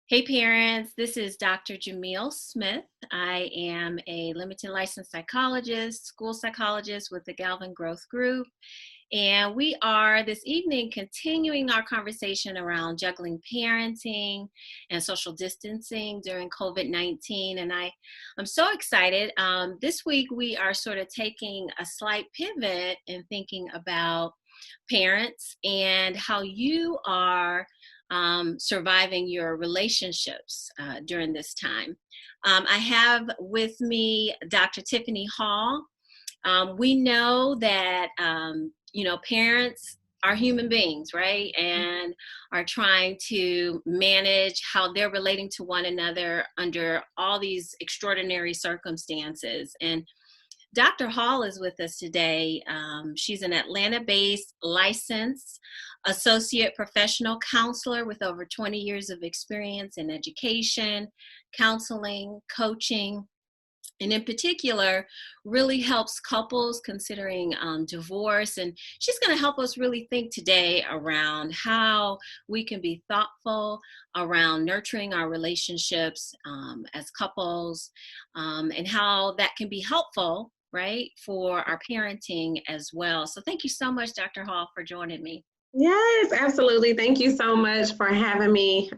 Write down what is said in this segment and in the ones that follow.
Hey parents, this is Dr. Jameel Smith. I am a limited licensed psychologist, school psychologist with the Galvin Growth Group. And we are this evening continuing our conversation around juggling parenting and social distancing during COVID-19. And I'm so excited. This week we are sort of taking a slight pivot and thinking about parents and how you are surviving your relationships during this time. I have with me Dr. Tiffany Hall. We know that, parents are human beings, right? And are trying to manage how they're relating to one another under all these extraordinary circumstances. And Dr. Hall is with us today. She's an Atlanta-based licensed associate professional counselor with over 20 years of experience in education, counseling, coaching, and in particular, really helps couples considering divorce. And she's going to help us really think today around how we can be thoughtful around nurturing our relationships as couples, and how that can be helpful, right, for our parenting as well. So thank you so much, Dr. Hall, for joining me. Yes, absolutely. Thank you so much for having me.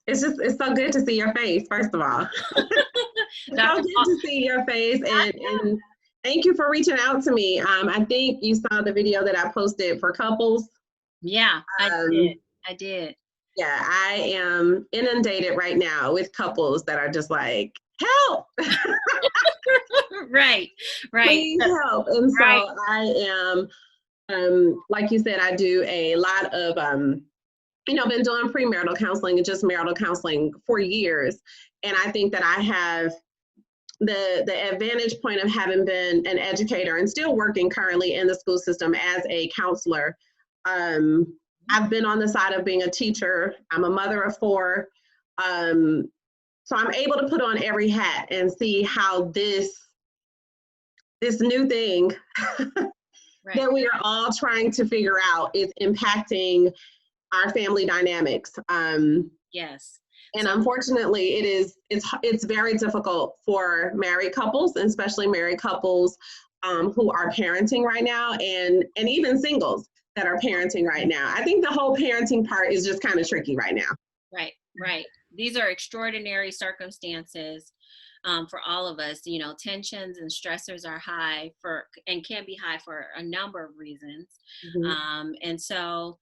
It's so good to see your face, first of all. It's so good to see your face, and thank you for reaching out to me. I think you saw the video that I posted for couples. Yeah, I did. Yeah, I am inundated right now with couples that are just like, help! Right. Please help. And so right. I am, like you said, I do a lot of, been doing premarital counseling and just marital counseling for years. And I think that I have the advantage point of having been an educator and still working currently in the school system as a counselor. I've been on the side of being a teacher. I'm a mother of 4. So I'm able to put on every hat and see how this new thing that we are all trying to figure out is impacting our family dynamics. Yes. And unfortunately, it's very difficult for married couples, and especially married couples who are parenting right now, and even singles that are parenting right now. I think the whole parenting part is just kind of tricky right now. Right. These are extraordinary circumstances for all of us. Tensions and stressors are high and can be high for a number of reasons. And so,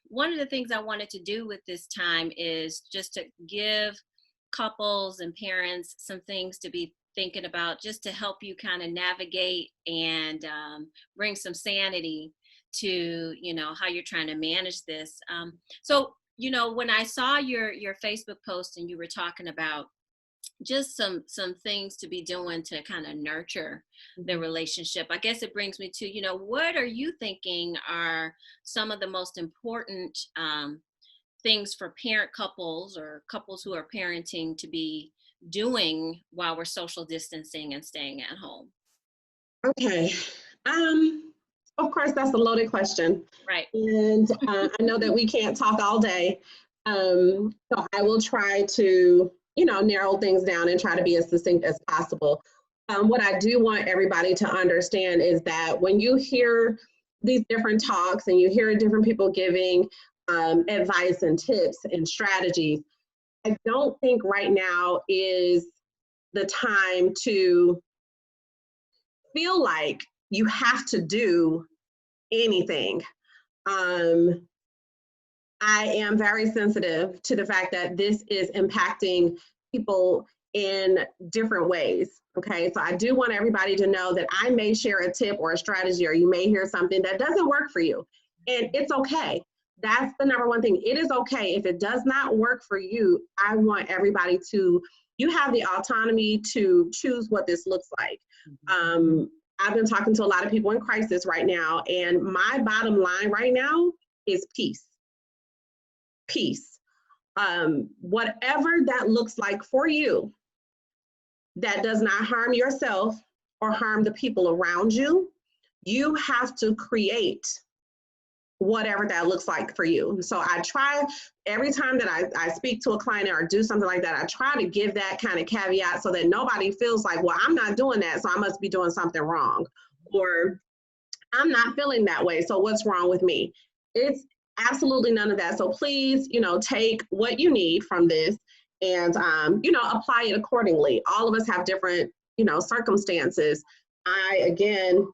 one of the things I wanted to do with this time is just to give couples and parents some things to be thinking about, just to help you kind of navigate and bring some sanity to, how you're trying to manage this. So, when I saw your Facebook post and you were talking about just some things to be doing to kind of nurture the relationship, I guess it brings me to, what are you thinking are some of the most important things for parent couples or couples who are parenting to be doing while we're social distancing and staying at home? Okay. Of course, that's a loaded question. Right. And I know that we can't talk all day. So I will try to, narrow things down and try to be as succinct as possible. What I do want everybody to understand is that when you hear these different talks and you hear different people giving advice and tips and strategies, I don't think right now is the time to feel like you have to do anything. I am very sensitive to the fact that this is impacting people in different ways. Okay, so I do want everybody to know that I may share a tip or a strategy, or you may hear something that doesn't work for you. And it's okay. That's the number one thing. It is okay. If it does not work for you, I want everybody to, you have the autonomy to choose what this looks like. I've been talking to a lot of people in crisis right now, and my bottom line right now is peace. Peace. Whatever that looks like for you, that does not harm yourself or harm the people around you, you have to create whatever that looks like for you. So I try every time that I speak to a client or do something like that, I try to give that kind of caveat so that nobody feels like, well, I'm not doing that, so I must be doing something wrong. Or I'm not feeling that way, so what's wrong with me? It's absolutely none of that. So please, take what you need from this and, apply it accordingly. All of us have different, circumstances. I, again,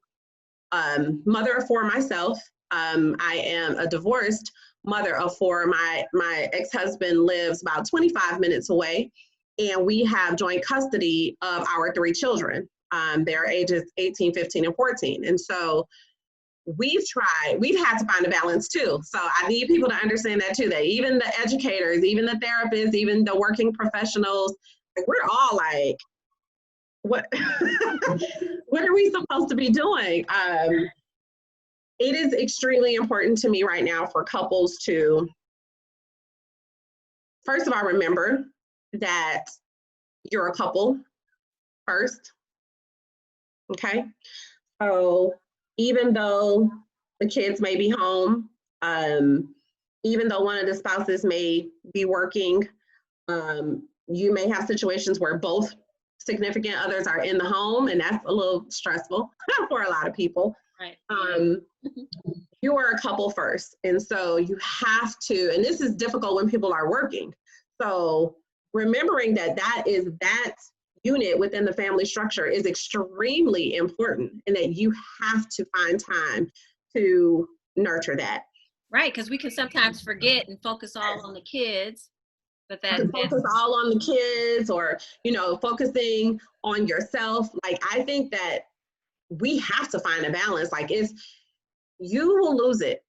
mother of four myself. I am a divorced mother of four. My ex-husband lives about 25 minutes away, and we have joint custody of our three children. Their ages 18, 15, and 14. And so we've had to find a balance too. So I need people to understand that too, that even the educators, even the therapists, even the working professionals, we're all like, what, what are we supposed to be doing? It is extremely important to me right now for couples to, first of all, remember that you're a couple first, okay? So even though the kids may be home, even though one of the spouses may be working, you may have situations where both significant others are in the home, and that's a little stressful for a lot of people. Right. You are a couple first. And so you have to, and this is difficult when people are working. So remembering that unit within the family structure is extremely important, and that you have to find time to nurture that. Right, because we can sometimes forget and focus all on the kids, but focus all on the kids, or focusing on yourself. Like, I think that we have to find a balance. Like, you will lose it.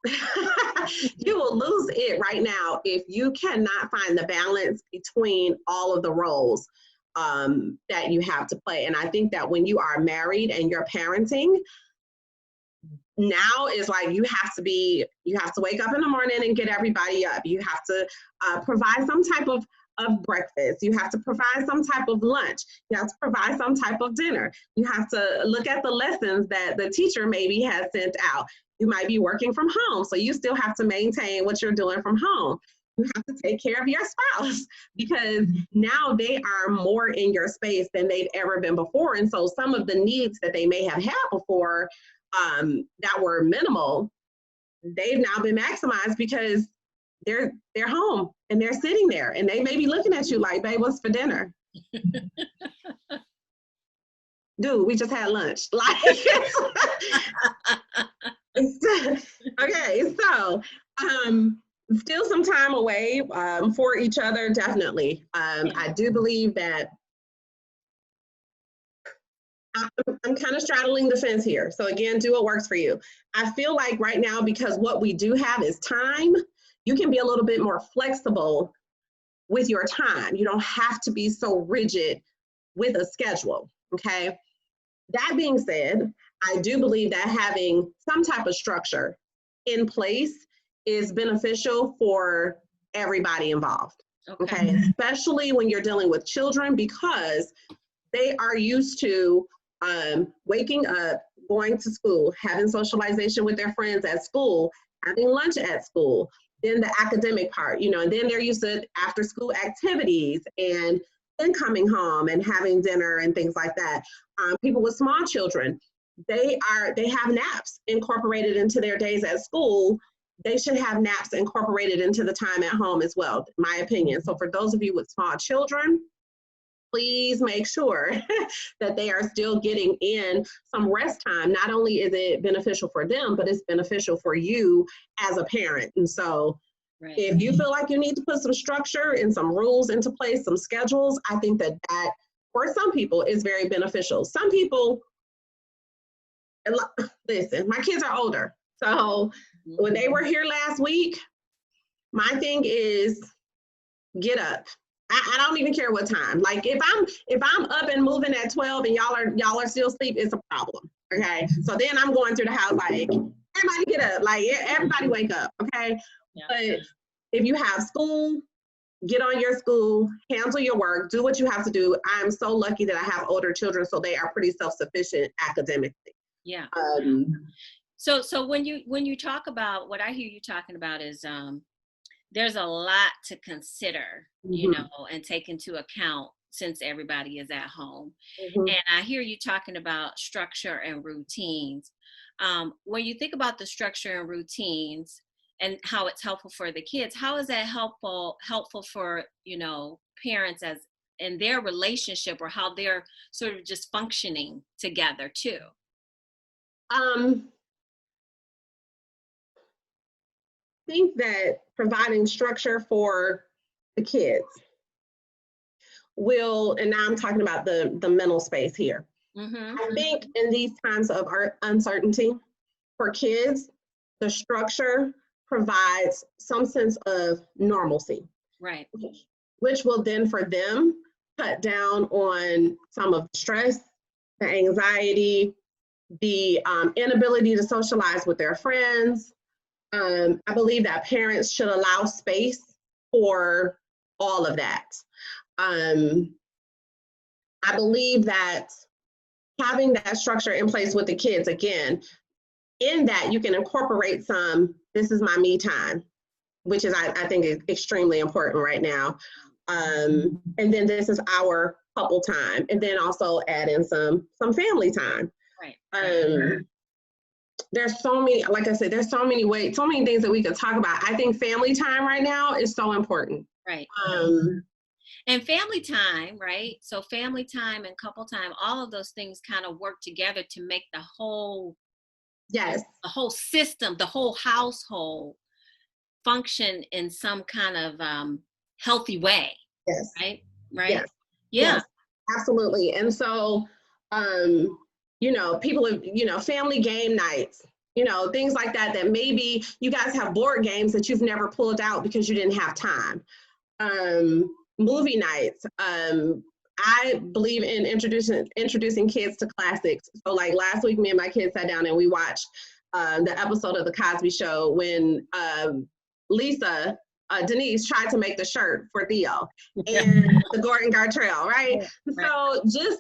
You will lose it right now if you cannot find the balance between all of the roles that you have to play. And I think that when you are married and you're parenting, now is like you have to wake up in the morning and get everybody up. You have to provide some type of breakfast. You have to provide some type of lunch. You have to provide some type of dinner. You have to look at the lessons that the teacher maybe has sent out. You might be working from home, so you still have to maintain what you're doing from home. You have to take care of your spouse, because now they are more in your space than they've ever been before. And so some of the needs that they may have had before that were minimal, they've now been maximized because they're home and they're sitting there, and they may be looking at you like, babe, what's for dinner? Dude, we just had lunch. Like, okay, so still some time away for each other, definitely. I do believe that I'm kind of straddling the fence here. So again, do what works for you. I feel like right now, because what we do have is time, you can be a little bit more flexible with your time. You don't have to be so rigid with a schedule, okay? That being said, I do believe that having some type of structure in place is beneficial for everybody involved, okay? Especially when you're dealing with children, because they are used to waking up, going to school, having socialization with their friends at school, having lunch at school, then the academic part, and then they're used to after school activities, and then coming home and having dinner and things like that. People with small children, they have naps incorporated into their days at school. They should have naps incorporated into the time at home as well, my opinion. So for those of you with small children, please make sure that they are still getting in some rest time. Not only is it beneficial for them, but it's beneficial for you as a parent. And so if you feel like you need to put some structure and some rules into place, some schedules, I think that for some people is very beneficial. Some people, listen, my kids are older. So when they were here last week, my thing is get up. I don't even care what time. Like, if I'm up and moving at 12 and y'all are still asleep, it's a problem. Okay. So then I'm going through the house like, everybody get up, like everybody wake up. Okay. Yeah. But if you have school, get on your school, handle your work, do what you have to do. I'm so lucky that I have older children, so they are pretty self-sufficient academically. Yeah. So when you talk about, what I hear you talking about is there's a lot to consider, Mhm. and take into account since everybody is at home. Mhm. And I hear you talking about structure and routines. When you think about the structure and routines and how it's helpful for the kids, how is that helpful for, parents as in their relationship, or how they're sort of just functioning together too? Um, think that providing structure for the kids will, and now I'm talking about the mental space here. Mm-hmm. I think in these times of our uncertainty for kids, the structure provides some sense of normalcy, Right. which will then for them cut down on some of the stress, the anxiety, the inability to socialize with their friends. I believe that parents should allow space for all of that. Um, I believe that having that structure in place with the kids, again, in that you can incorporate some, this is my me time, which is, I think, is extremely important right now. And then this is our couple time, and then also add in some family time. Right. There's so many, like I said, there's so many ways, so many things that we could talk about. I think family time right now is so important. Right. Um, And family time, right? So family time and couple time, all of those things kind of work together to make yes, the whole system, the whole household function in some kind of healthy way, yes, right? Right? yes, Yeah. yes, absolutely. And so, um, people have, family game nights, things like that, that maybe you guys have board games that you've never pulled out because you didn't have time. Movie nights. I believe in introducing kids to classics. So like last week, me and my kids sat down and we watched the episode of The Cosby Show when Lisa, Denise tried to make the shirt for Theo and the Gordon Gartrell, right? Right. So just,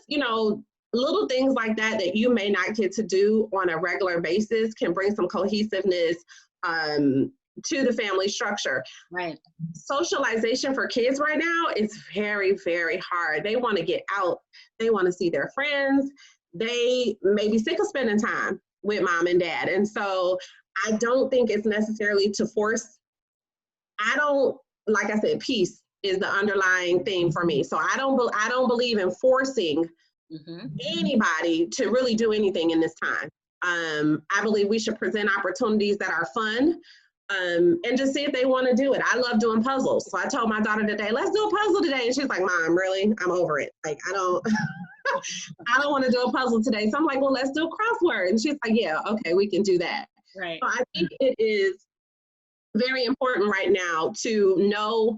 little things like that that you may not get to do on a regular basis can bring some cohesiveness to the family structure. Right. Socialization for kids right now is very, very hard. They want to get out, they want to see their friends, they may be sick of spending time with mom and dad. And so I don't think it's necessarily to force. Like I said, peace is the underlying theme for me. So I don't believe in forcing anybody to really do anything in this time. I believe we should present opportunities that are fun, and just see if they want to do it. I love doing puzzles. So I told my daughter today, let's do a puzzle today. And she's like, Mom, really? I'm over it. Like, I don't I don't want to do a puzzle today. So I'm like, well, let's do a crossword. And she's like, yeah, okay, we can do that. Right. So I think it is very important right now to know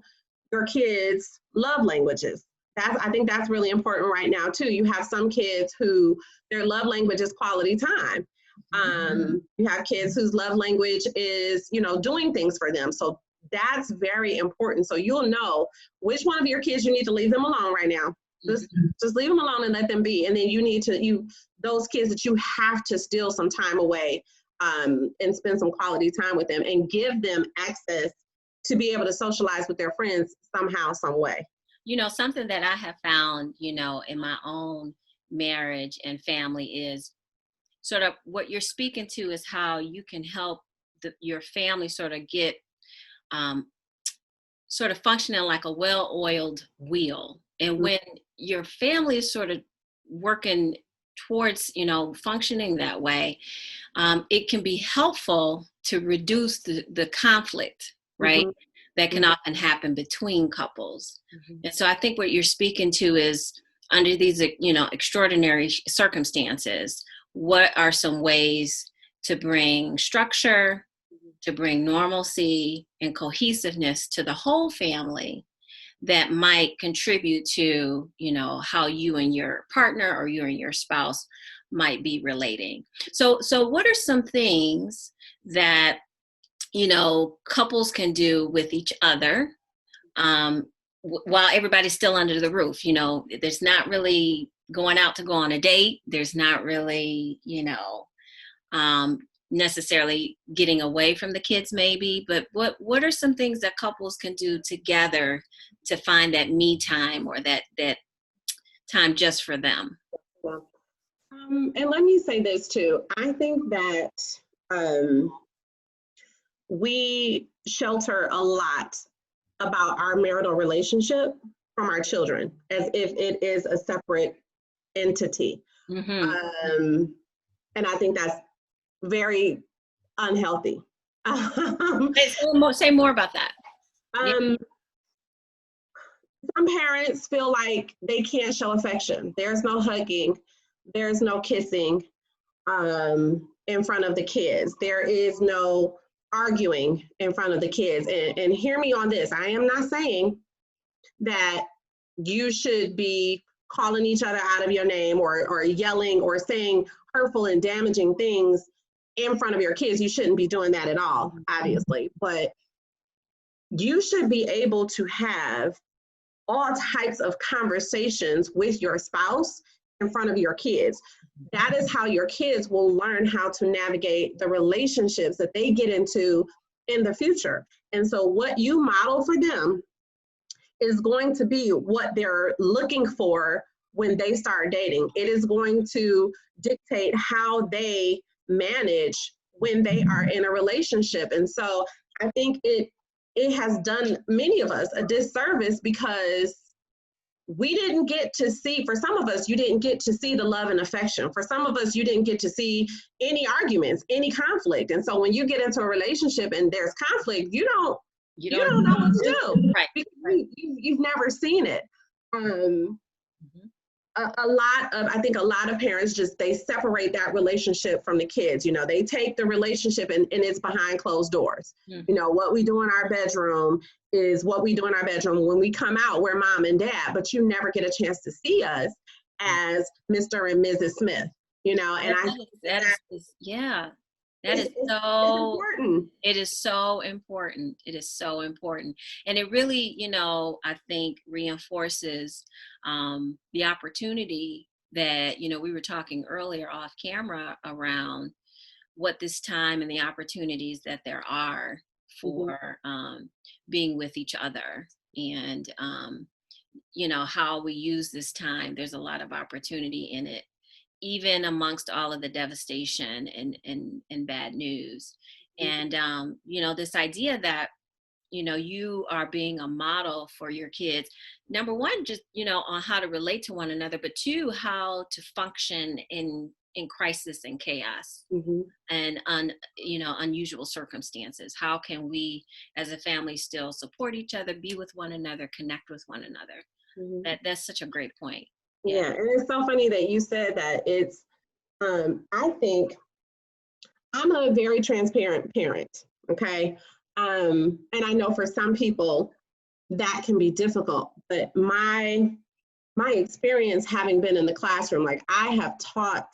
your kids' love languages. I think that's really important right now too. You have some kids who their love language is quality time. You have kids whose love language is, doing things for them. So that's very important. So you'll know which one of your kids you need to leave them alone right now. Just leave them alone and let them be. And then you need to, those kids that you have to steal some time away, and spend some quality time with them and give them access to be able to socialize with their friends somehow, some way. Something that I have found, in my own marriage and family is sort of what you're speaking to is how you can help your family sort of get sort of functioning like a well-oiled wheel. And when your family is sort of working towards, functioning that way, it can be helpful to reduce the conflict, right? That can often happen between couples. And so I think what you're speaking to is under these, extraordinary circumstances, what are some ways to bring structure, to bring normalcy and cohesiveness to the whole family that might contribute to, how you and your partner or you and your spouse might be relating. So what are some things that, couples can do with each other while everybody's still under the roof? There's not really going out to go on a date. There's not really, necessarily getting away from the kids maybe, but what are some things that couples can do together to find that me time, or that time just for them? Yeah. And let me say this too. I think that we shelter a lot about our marital relationship from our children as if it is a separate entity. Mm-hmm. And I think that's very unhealthy. Say more about that. um, some parents feel like they can't show affection. There's no hugging, there's no kissing in front of the kids. There is no arguing in front of the kids. And hear me on this. I am not saying that you should be calling each other out of your name or yelling or saying hurtful and damaging things in front of your kids. You shouldn't be doing that at all, obviously. But you should be able to have all types of conversations with your spouse in front of your kids. That is how your kids will learn how to navigate the relationships that they get into in the future. And so what you model for them is going to be what they're looking for when they start dating. It is going to dictate how they manage when they are in a relationship. And so I think it has done many of us a disservice, because we didn't get to see, for some of us, you didn't get to see the love and affection. For some of us, you didn't get to see any arguments, any conflict. And so when you get into a relationship and there's conflict, you don't know what to do. Right. Because you've never seen it. I think a lot of parents they separate that relationship from the kids. You know, they take the relationship and it's behind closed doors. Mm-hmm. You know, what we do in our bedroom is what we do in our bedroom. When we come out, we're mom and dad, but you never get a chance to see us as Mr. and Mrs. Smith, you know, and that is so important. It is so important. It is so important. And it really, you know, I think reinforces the opportunity that, you know, we were talking earlier off camera around what this time and the opportunities that there are for being with each other. And, you know, how we use this time. There's a lot of opportunity in it, even amongst all of the devastation and bad news. And, you know, this idea that, you know, you are being a model for your kids, number one, just, you know, on how to relate to one another, but two, how to function in crisis and chaos and unusual circumstances. How can we as a family still support each other, be with one another, connect with one another? That's such a great point. Yeah, and it's so funny that you said that. It's, I think I'm a very transparent parent, okay? And I know for some people that can be difficult, but my experience having been in the classroom, like I have taught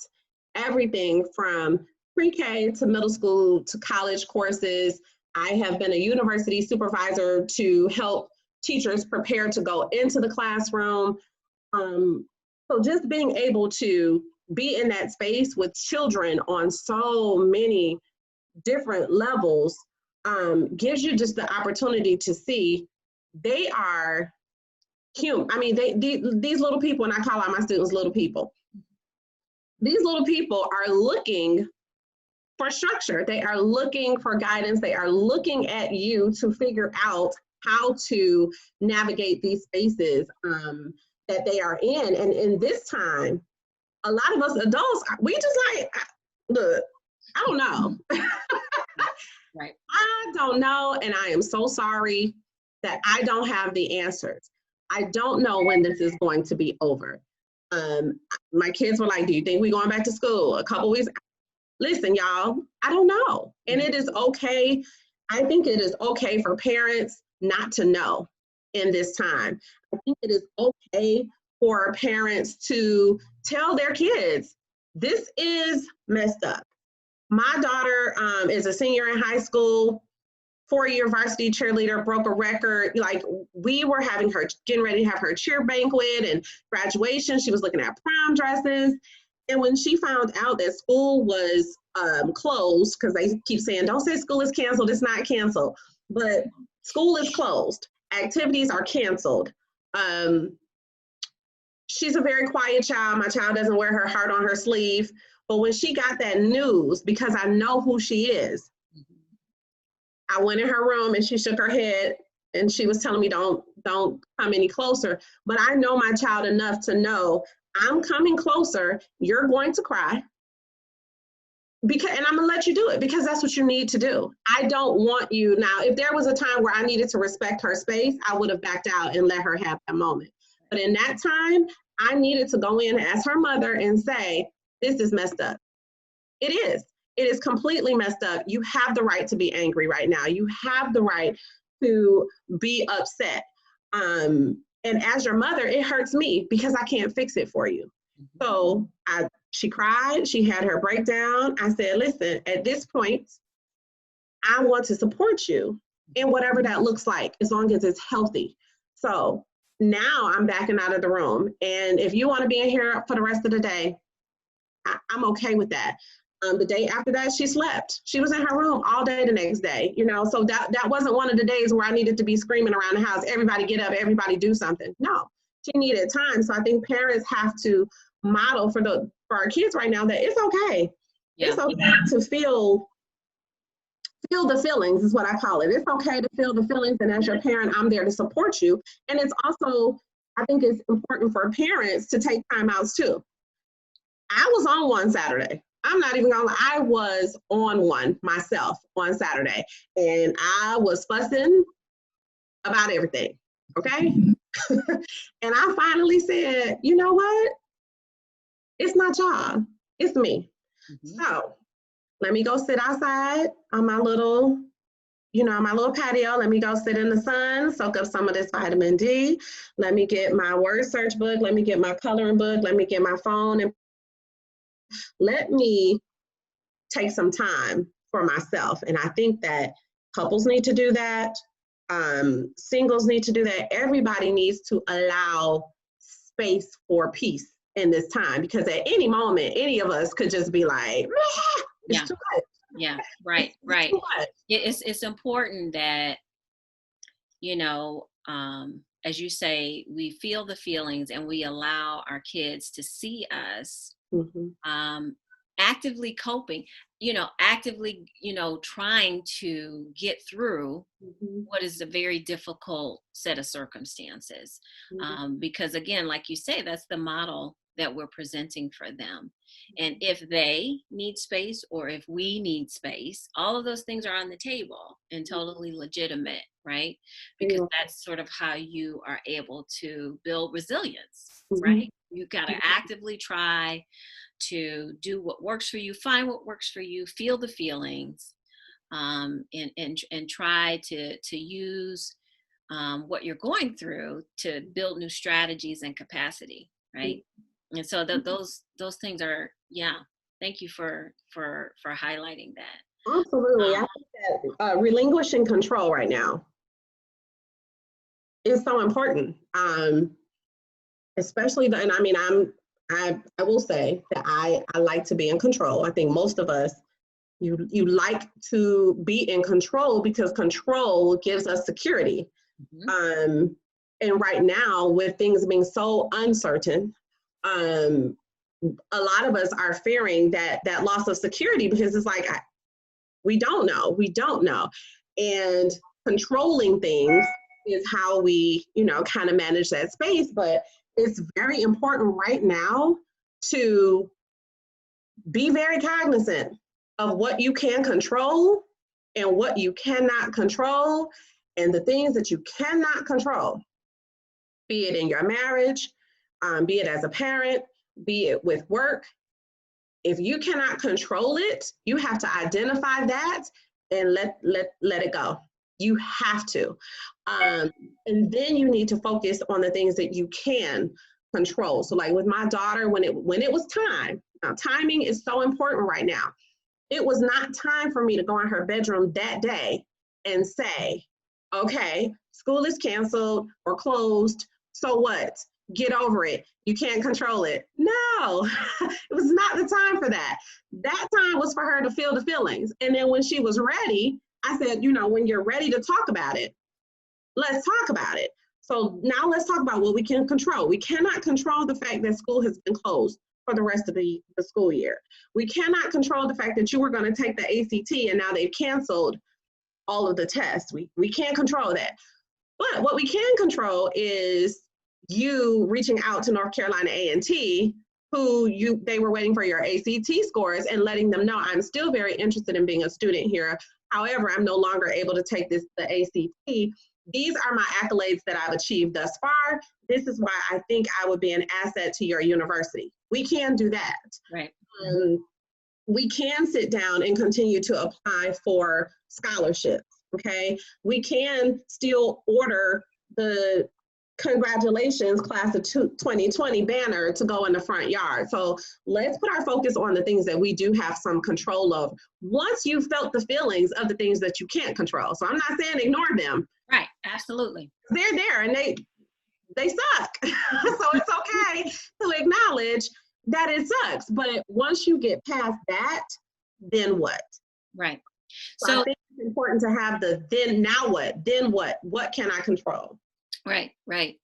everything from pre-K to middle school to college courses. I have been a university supervisor to help teachers prepare to go into the classroom. So just being able to be in that space with children on so many different levels gives you just the opportunity to see they are human. I mean, these little people, and I call out my students little people. These little people are looking for structure. They are looking for guidance. They are looking at you to figure out how to navigate these spaces that they are in. And in this time, a lot of us adults, we just like, look, I don't know. Right. I don't know. And I am so sorry that I don't have the answers. I don't know when this is going to be over. My kids were like, do you think we're going back to school? A couple weeks. Listen, y'all, I don't know. And it is okay. I think it is okay for parents not to know in this time. I think it is okay for parents to tell their kids, this is messed up. My daughter is a senior in high school, 4-year varsity cheerleader, broke a record. Like, we were having her, getting ready to have her cheer banquet and graduation. She was looking at prom dresses. And when she found out that school was closed, because they keep saying, don't say school is canceled, it's not canceled. But school is closed. Activities are canceled. She's a very quiet child. My child doesn't wear her heart on her sleeve. But when she got that news, because I know who she is, I went in her room and she shook her head and she was telling me, don't come any closer. But I know my child enough to know I'm coming closer. You're going to cry. And I'm gonna let you do it because that's what you need to do. I don't want you now. If there was a time where I needed to respect her space, I would have backed out and let her have that moment. But in that time, I needed to go in as her mother and say, this is messed up. It is. It is completely messed up. You have the right to be angry right now. You have the right to be upset. And as your mother, it hurts me because I can't fix it for you. So she cried. She had her breakdown. I said, listen, at this point, I want to support you in whatever that looks like, as long as it's healthy. So now I'm backing out of the room. And if you want to be in here for the rest of the day, I'm okay with that. The day after that, she slept. She was in her room all day the next day, so that wasn't one of the days where I needed to be screaming around the house, everybody get up, everybody do something. No, she needed time. So I think parents have to model for our kids right now that it's okay. Yeah. It's okay to feel the feelings is what I call it. It's okay to feel the feelings. And as your parent, I'm there to support you. And it's also, I think it's important for parents to take time outs too. I was on one Saturday. I'm not even gonna lie, I was on one myself on Saturday. And I was fussing about everything, okay? And I finally said, you know what? It's not y'all, it's me. Mm-hmm. So let me go sit outside on my little, my little patio. Let me go sit in the sun, soak up some of this vitamin D. Let me get my word search book. Let me get my coloring book. Let me get my phone and let me take some time for myself. And I think that couples need to do that. Singles need to do that. Everybody needs to allow space for peace in this time, because at any moment, any of us could just be like, it's too much. Yeah, right. It's important that, as you say, we feel the feelings and we allow our kids to see us actively coping, actively, trying to get through what is a very difficult set of circumstances. Because again, like you say, that's the model that we're presenting for them. And if they need space or if we need space, all of those things are on the table and totally legitimate, right? Because that's sort of how you are able to build resilience, right? You got to actively try to do what works for you, find what works for you, feel the feelings, and try to use what you're going through to build new strategies and capacity, right? And so those things are, thank you for highlighting that. Absolutely. I think that relinquishing control right now is so important. Especially I will say that I like to be in control. I think most of us, you like to be in control because control gives us security. And right now, with things being so uncertain, a lot of us are fearing that loss of security, because it's like, we don't know. And controlling things is how we, kind of manage that space. But it's very important right now to be very cognizant of what you can control and what you cannot control, and the things that you cannot control, be it in your marriage, be it as a parent, be it with work. If you cannot control it, you have to identify that and let it go. You have to. And then you need to focus on the things that you can control. So like with my daughter, when it was time, now timing is so important right now. It was not time for me to go in her bedroom that day and say, okay, school is canceled or closed, so what? get over it. You can't control it. No, it was not the time for that. That time was for her to feel the feelings. And then when she was ready, I said, when you're ready to talk about it, let's talk about it. So now let's talk about what we can control. We cannot control the fact that school has been closed for the rest of the school year. We cannot control the fact that you were going to take the ACT and now they've canceled all of the tests. We can't control that. But what we can control is you reaching out to North Carolina A&T, they were waiting for your ACT scores and letting them know, I'm still very interested in being a student here. However, I'm no longer able to take the ACT. These are my accolades that I've achieved thus far. This is why I think I would be an asset to your university. We can do that. Right. We can sit down and continue to apply for scholarships, okay? We can still order the congratulations class of 2020 banner to go in the front yard. So let's put our focus on the things that we do have some control of. Once you've felt the feelings of the things that you can't control. So I'm not saying ignore them. Right, absolutely. They're there and they suck. So it's okay to acknowledge that it sucks. But once you get past that, then what? Right. So I think it's important to have the then now what? Then what? What can I control? Right, right.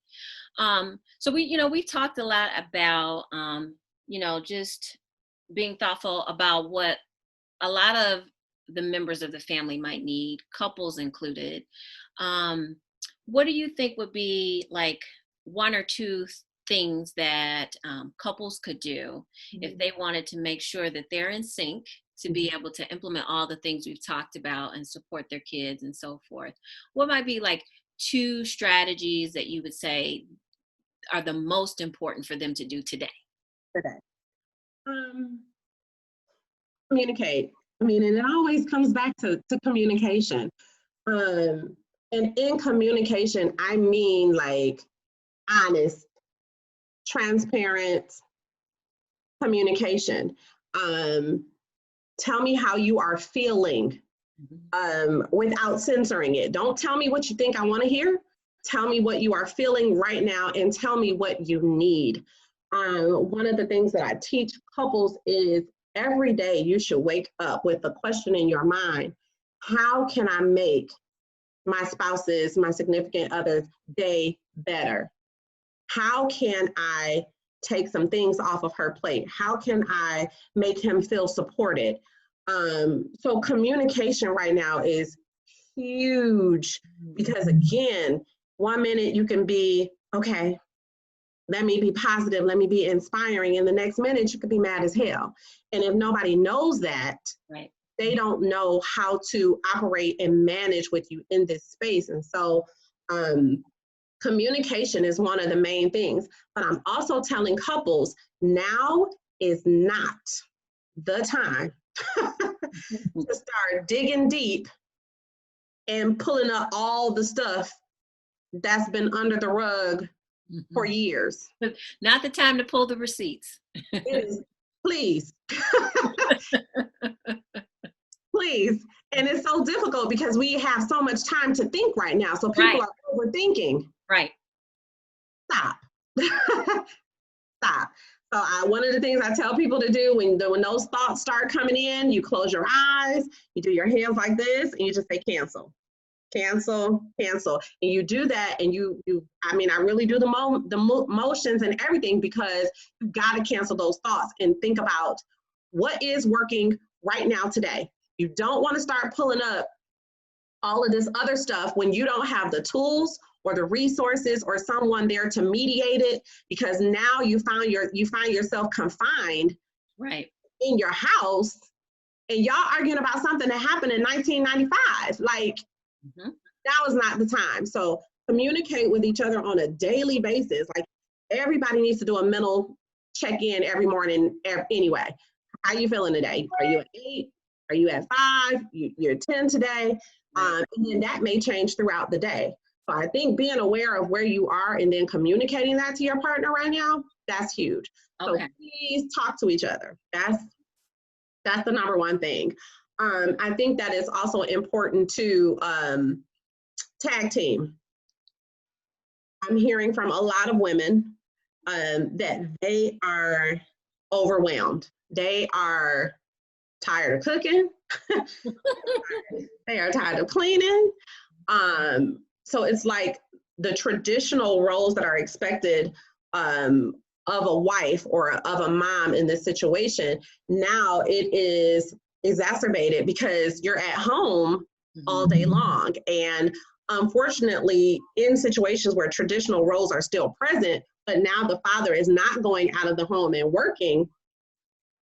So we talked a lot about, just being thoughtful about what a lot of the members of the family might need, couples included. What do you think would be like one or two things that couples could do if they wanted to make sure that they're in sync to be able to implement all the things we've talked about and support their kids and so forth? What might be like 2 strategies that you would say are the most important for them to do today? Communicate. And it always comes back to communication. And in communication, I mean like honest, transparent communication. Tell me how you are feeling without censoring it. Don't tell me what you think I want to hear. Tell me what you are feeling right now and tell me what you need. One of the things that I teach couples is every day you should wake up with a question in your mind. How can I make my spouse's, my significant other's day better? How can I take some things off of her plate? How can I make him feel supported? So communication right now is huge because again, 1 minute you can be, okay, let me be positive, let me be inspiring. And the next minute you could be mad as hell. And if nobody knows that, right, they don't know how to operate and manage with you in this space. And so communication is one of the main things. But I'm also telling couples, now is not the time to start digging deep and pulling up all the stuff that's been under the rug for years. Not the time to pull the receipts. Please. Please. And it's so difficult because we have so much time to think right now. So people are overthinking. Right. Stop. Stop. So one of the things I tell people to do when those thoughts start coming in, you close your eyes, you do your hands like this, and you just say cancel, cancel, cancel. And you do that, and I really do the motions and everything because you got to cancel those thoughts and think about what is working right now today. You don't want to start pulling up all of this other stuff when you don't have the tools or the resources or someone there to mediate it, because now you find yourself confined in your house and y'all arguing about something that happened in 1995. Like, now is not the time. So communicate with each other on a daily basis. Like, everybody needs to do a mental check-in every morning anyway. How you feeling today? Are you at 8? Are you at 5? You're 10 today? And then that may change throughout the day. So I think being aware of where you are and then communicating that to your partner right now, that's huge. Okay. So please talk to each other. That's the number one thing. I think that it's also important to tag team. I'm hearing from a lot of women that they are overwhelmed. They are tired of cooking. They are tired of cleaning. So it's like the traditional roles that are expected of a wife or of a mom in this situation, now it is exacerbated because you're at home all day long. And unfortunately, in situations where traditional roles are still present, but now the father is not going out of the home and working,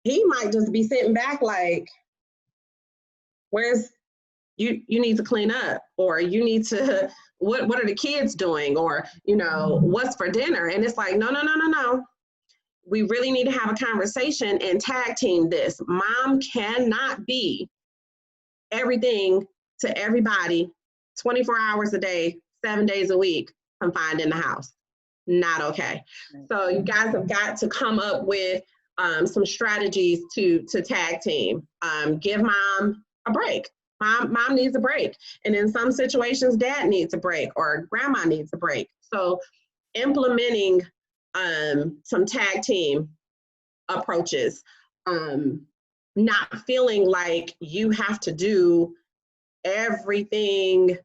he might just be sitting back like, where's, you need to clean up, or you need to, what are the kids doing, or what's for dinner? And it's like, no, we really need to have a conversation and tag team this. Mom cannot be everything to everybody 24 hours a day, 7 days a week, confined in the house. Not okay. So you guys have got to come up with some strategies to tag team. Give mom a break. Mom needs a break. And in some situations, dad needs a break or grandma needs a break. So implementing some tag team approaches, not feeling like you have to do everything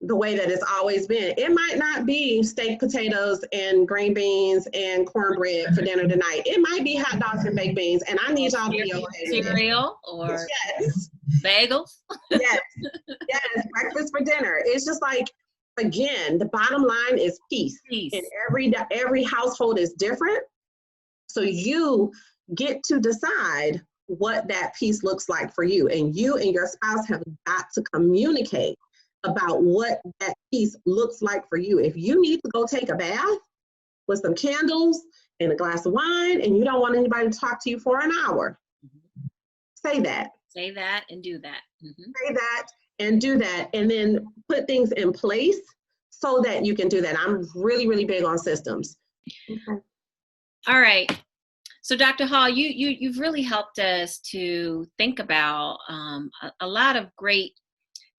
the way that it's always been. It might not be steak, potatoes, and green beans and cornbread for dinner tonight. It might be hot dogs and baked beans, and I need y'all to be okay. Cereal or yes. bagels. yes, breakfast for dinner. It's just like, again, the bottom line is peace. And every household is different. So you get to decide what that peace looks like for you. And you and your spouse have got to communicate about what that peace looks like for you. If you need to go take a bath with some candles and a glass of wine, and you don't want anybody to talk to you for an hour, say that. Say that and do that. Say that and do that, and then put things in place so that you can do that. I'm really, really big on systems. Okay. All right. So Dr. Hall, you've really helped us to think about a lot of great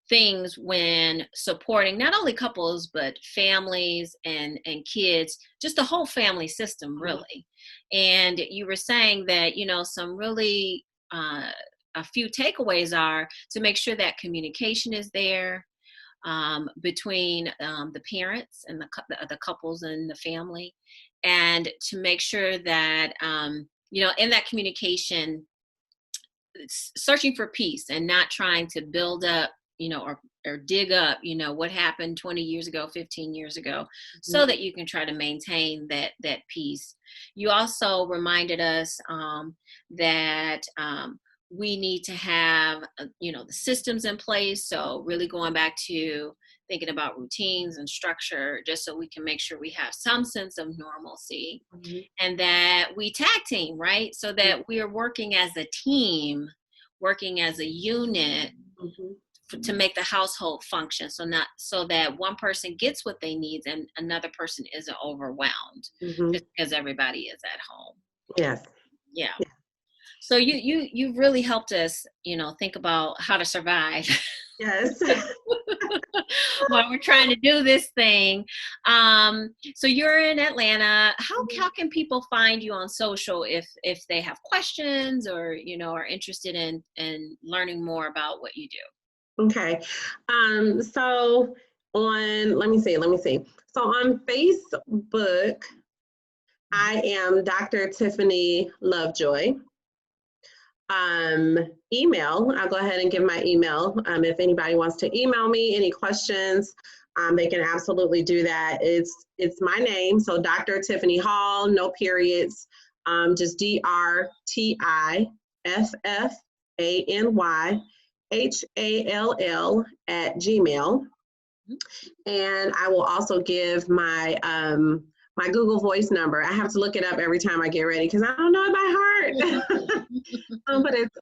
things when supporting not only couples, but families and kids, just the whole family system, really. And you were saying that, some really, a few takeaways are to make sure that communication is there between the parents and the couples and the family, and to make sure that, in that communication, searching for peace and not trying to build up, or dig up, what happened 20 years ago, 15 years ago, so that you can try to maintain that peace. You also reminded us that we need to have, the systems in place. So really going back to thinking about routines and structure, just so we can make sure we have some sense of normalcy, and that we tag team, right? So that we are working as a team, working as a unit, to make the household function, so that one person gets what they need and another person isn't overwhelmed just because everybody is at home. Yes. Yeah. So you've really helped us, think about how to survive. Yes. While we're trying to do this thing. So you're in Atlanta. How can people find you on social if they have questions or, are interested in learning more about what you do? Okay. So let me see. So on Facebook, I am Dr. Tiffany Lovejoy. Email, I'll go ahead and give my email. If anybody wants to email me any questions, they can absolutely do that. It's my name, so Dr. Tiffany Hall, no periods, just DrTiffanyHall@gmail. And I will also give my my Google Voice number. I have to look it up every time I get ready because I don't know it by heart. But it's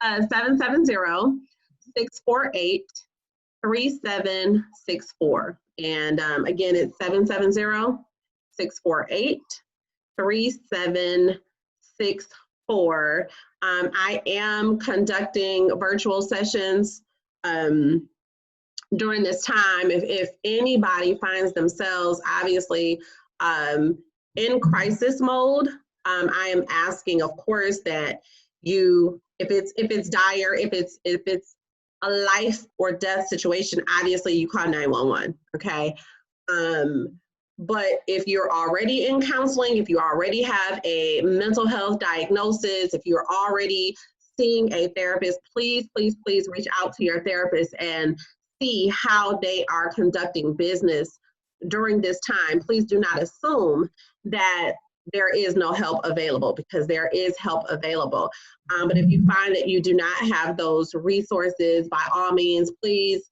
770-648-3764. And again, it's 770-648-3764. I am conducting virtual sessions during this time. If anybody finds themselves, obviously, in crisis mode, I am asking, of course, that you, if it's dire, if it's a life or death situation, obviously you call 911. Okay. But if you're already in counseling, if you already have a mental health diagnosis, if you're already seeing a therapist, please, please, please reach out to your therapist and see how they are conducting business during this time. Please do not assume that there is no help available, because there is help available. But if you find that you do not have those resources, by all means, please,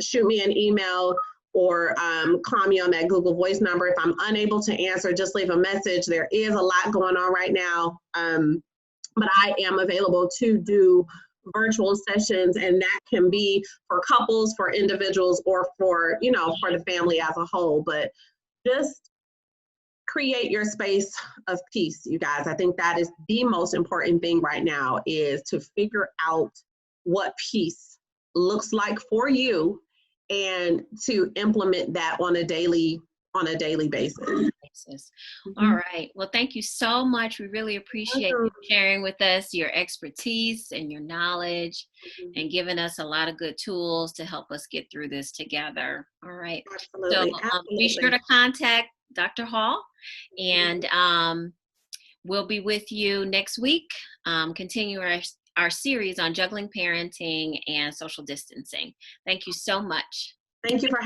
shoot me an email or call me on that Google Voice number. If I'm unable to answer, just leave a message. There is a lot going on right now, but I am available to do virtual sessions, and that can be for couples, for individuals, or for the family as a whole. But just create your space of peace, you guys. I think that is the most important thing right now, is to figure out what peace looks like for you and to implement that on a daily basis. All right. Well, thank you so much. We really appreciate you sharing with us your expertise and your knowledge, and giving us a lot of good tools to help us get through this together. All right. Absolutely. So be sure to contact Dr. Hall, and we'll be with you next week, continuing our series on juggling parenting and social distancing. Thank you so much. Thank you for